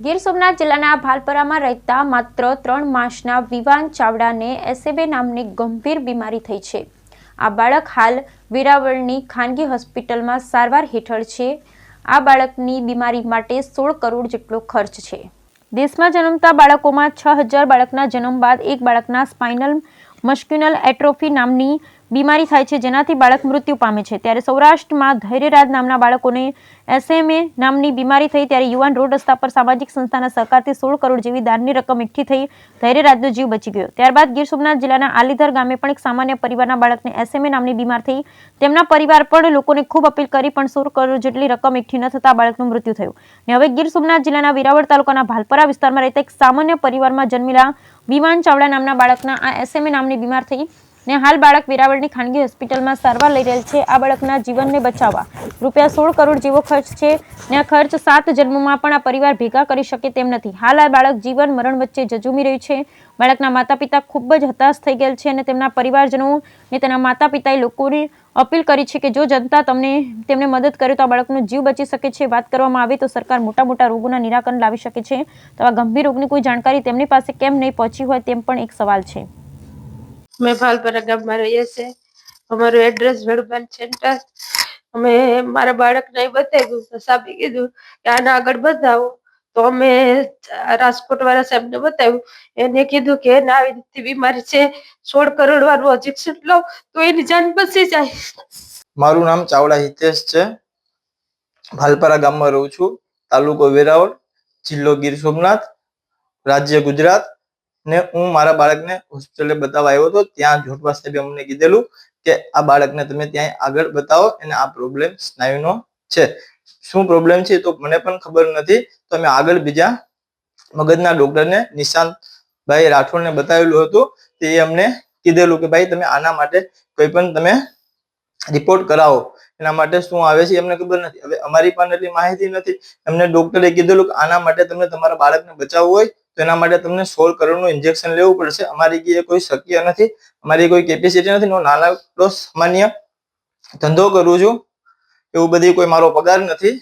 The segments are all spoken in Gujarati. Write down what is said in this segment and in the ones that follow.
ગીર સોમનાથ જિલ્લાના ભાલપરામાં રહેતા માત્ર 3 માસના વિવાન ચાવડાને એસએબી નામની ગંભીર બીમારી થઈ છે। આ બાળક હાલ વેરાવળની ખાનગી હોસ્પિટલમાં સારવાર હેઠળ છે। આ બાળકની બીમારી માટે 16 કરોડ જેટલો ખર્ચ છે। દેશમાં જન્મતા બાળકોમાં 6000 બાળકના જન્મ બાદ એક બાળકના સ્પાઇનલ મસ્ક્યુલર એટ્રોફી નામની બીમારી થાય છે, જેનાથી બાળક મૃત્યુ પામે છે। ત્યારે સૌરાષ્ટ્રમાં ધૈર્યરાજ નામના બાળકોને એસએમએ નામની બીમારી થઈ, ત્યારે યુવાન રોડ રસ્તા પર સામાજિક સંસ્થાના સહકારથી 16 કરોડ જેવી દાનની રકમ એકઠી થઈ ધૈર્યરાજનો જીવ બચી ગયો। ત્યારબાદ ગીર સોમનાથ જિલ્લાના આલીધર ગામે પણ એક સામાન્ય પરિવારના બાળકને એસએમએ નામની બીમાર થઈ તેમના પરિવાર પણ લોકોને ખૂબ અપીલ કરી પણ 16 કરોડ જેટલી રકમ એકઠી ન થતા બાળકનું મૃત્યુ થયું। અને હવે ગીર સોમનાથ જિલ્લાના વેરાવળ તાલુકાના ભાલપરા વિસ્તારમાં રહેતા એક સામાન્ય પરિવારમાં જન્મેલા વિવાન ચાવડા નામના બાળકના આ એસએમએ નામની બીમાર થઈ ને હાલ બાળક વેરાવળની ખાનગી હોસ્પિટલમાં સારવાર લઈ રહેલ છે। આ બાળકના જીવનને બચાવવા રૂપિયા 16 કરોડ જેવો ખર્ચ છે ને આ ખર્ચ 7 જન્મમાં પણ આ પરિવાર ભેગા કરી શકે તેમ નથી। હાલ આ બાળક જીવન મરણ વચ્ચે જજુમી રહ્યું છે। બાળકના માતા પિતા ખૂબ જ હતાશ થઈ ગયેલ છે અને તેમના પરિવારજનો ને તેના માતા પિતાએ લોકોને અપીલ કરી છે કે જો જનતા તેમને મદદ કરે તો આ બાળકનો જીવ બચી શકે છે। વાત કરવામાં આવે તો સરકાર મોટા મોટા રોગોના નિરાકરણ લાવી શકે છે, તો આ ગંભીર રોગની કોઈ જાણકારી તેમની પાસે કેમ નહીં પહોંચી હોય તેમ પણ એક સવાલ છે। मैं भालपरा गाम में रही से हमारो एड्रेस वेड़बान सेंटर અમે મારા બાળકને બતાવ્યું તો સાહેબે કીધું કે આને આગળ બતાવો, તો અમે રાજકોટ વાળા સાહેબને બતાવ્યું। એને કીધું કે એને આવી રીતે બીમારી છે, 16 કરોડ વાળું ઇન્જેક્શન લો તો એની જાન બચી જાય। મારું નામ ચાવડા હિતેશ છે। ભાલપરા ગામમાં રહું છું। તાલુકો વેરાવળ, જિલ્લો ગીર સોમનાથ, રાજ્ય ગુજરાત। ને હું મારા બાળકને હોસ્પિટલે બતાવવા આવ્યો હતો। ત્યાં જોટવા સાહેબે અમને કીધેલું કે આ બાળકને તમે ત્યાં આગળ બતાવો, એને આ પ્રોબ્લેમ સ્નાયુનો છે। શું પ્રોબ્લેમ છે તો મને પણ ખબર નથી, તો અમે આગળ બીજા મગજના ડોક્ટરને નિશાંતભાઈ રાઠોડને બતાવેલું હતું। તે અમને કીધેલું કે ભાઈ તમે આના માટે કોઈ પણ તમે રિપોર્ટ કરાવો, એના માટે શું આવે છે એમને ખબર નથી। હવે અમારી પાસે એટલી માહિતી નથી। એમને ડોક્ટરે કીધેલું કે આના માટે તમને તમારા બાળકને બચાવવું હોય તો એના માટે તમને 16 કરોડનું ઇન્જેક્શન લેવું પડશે। અમારી કે કોઈ શક્ય નથી, અમારી કોઈ કેપેસિટી નથી। હું નાનો સામાન્ય ધંધો કરું છું, એવું બધી કોઈ મારો પગાર નથી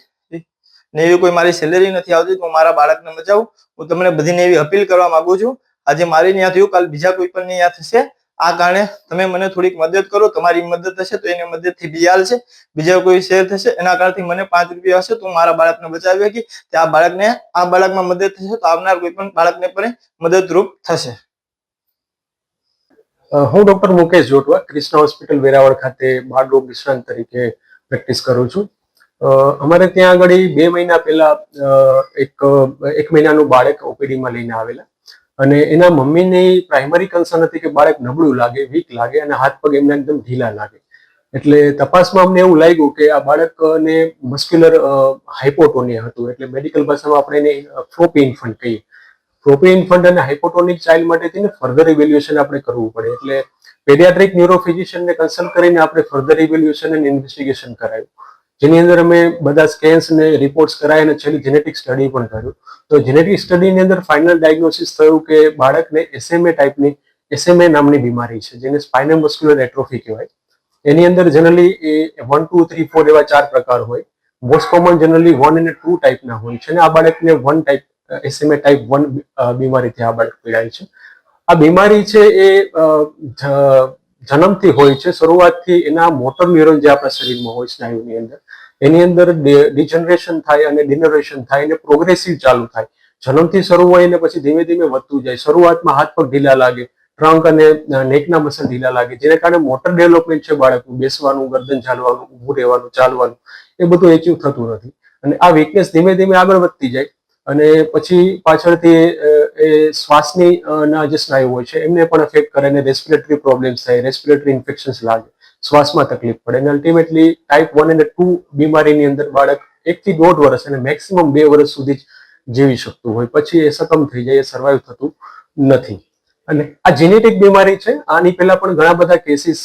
ને એવી કોઈ મારી સેલેરી નથી આવતી તો હું મારા બાળકને બચાવું। હું તમને બધીને એવી અપીલ કરવા માંગુ છું, આજે મારી ત્યાં થયું કાલ બીજા કોઈ પણ ત્યાં થશે। આ કારણે તમે મને થોડીક મદદ કરો, તમારી મદદ થશે તો એની મદદથી બીજા છે, બીજા કોઈ શેર થશે, એના કારણથી મને 5 રૂપિયા હશે તો મારા બાળકને બચાવી શકી। કે આ બાળકમાં મદદ થશે તો આવનાર કોઈ પણ બાળકને પણ મદદરૂપ થશે। હું ડોક્ટર મુકેશ જોટવા કૃષ્ણ હોસ્પિટલ વેરાવળ ખાતે બાળ રોગ નિષ્ણાંત તરીકે પ્રેક્ટિસ કરું છું। અમારે ત્યાં આગળ 2 મહિના પહેલા એક મહિનાનું બાળક ઓપીડીમાં લઈને આવેલા અને એના મમ્મીની પ્રાઇમરી કન્સર્ન હતી કે બાળક નબળું લાગે, વીક લાગે અને હાથ પગ એમના એકદમ ઢીલા લાગે। એટલે તપાસમાં અમને એવું લાગ્યું કે આ બાળકને મસ્ક્યુલર હાઇપોટોનિયા હતું, એટલે મેડિકલ ભાષામાં આપણે એને ફ્રોપી ઇન્ફન્ટ કહીએ। ફ્રોપી ઇન્ફન્ટ અને હાઇપોટોનિક ચાઇલ્ડ માટે તેને ફર્ધર ઇવેલ્યુએશન આપણે કરવું પડે, એટલે પેડિયાટ્રિક ન્યુરોફિઝિશિયનને કન્સલ્ટ કરીને આપણે ફર્ધર ઇવેલ્યુએશન અને ઇન્વેસ્ટિગેશન કરાયું, જેની અંદર અમે બધા સ્કેન્સ ને રિપોર્ટ્સ કરાય અને છેલ્લી જેનેટિક સ્ટડી પણ કર્યું। તો જેનેટિક સ્ટડીની અંદર ફાઇનલ ડાયગ્નોસિસ થયું કે બાળકને એસએમએ નામની બીમારી છે, જેને સ્પાઇનલ મસ્ક્યુલર એટ્રોફી કહેવાય। એની અંદર જનરલી 1, 2, 3, 4 એવા 4 પ્રકાર હોય। મોસ્ટ કોમન જનરલી 1 અને 2 ટાઈપના હોય છે અને આ બાળકને 1 ટાઈપ એસએમએ ટાઈપ 1 બીમારીથી આ બાળક પીડાય છે। આ બીમારી છે એ જન્મથી હોય છે। શરૂઆતથી એના મોટર ન્યુરોન જે આપણા શરીરમાં હોય સ્નાયુની અંદર, એની અંદર ડિજનરેશન થાય અને ડિનરેશન થાય અને પ્રોગ્રેસિવ ચાલુ થાય। જન્મથી શરૂ હોય ને પછી ધીમે ધીમે વધતું જાય। શરૂઆતમાં હાથ પગ ઢીલા લાગે, ટ્રંક અને નેકના મસલ ઢીલા લાગે, જેને કારણે મોટર ડેવલપમેન્ટ છે બાળકનું, બેસવાનું, ગરદન ઝાલવાનું, ઊભું રહેવાનું, ચાલવાનું, એ બધું એચિવ થતું નથી અને આ વીકનેસ ધીમે ધીમે આગળ વધતી જાય અને પછી પાછળથી એ શ્વાસની ના જે સ્નાયુ હોય છે એમને પણ અફેક્ટ કરે અને રેસ્પિરેટરી પ્રોબ્લેમ્સ થાય, રેસ્પિરેટરી ઇન્ફેક્શન્સ લાગે, શ્વાસમાં તકલીફ પડે અને અલ્ટિમેટલી ટાઈપ 1 અને 2 બીમારીની અંદર બાળક 1 થી 1.5 વર્ષ અને મેક્સિમમ 2 વર્ષ સુધી જ જીવી શકતું હોય, પછી એ સકમ થઈ જાય, એ સર્વાઈવ થતું નથી। અને આ જેનેટિક બીમારી છે। આની પહેલા પણ ઘણા બધા કેસીસ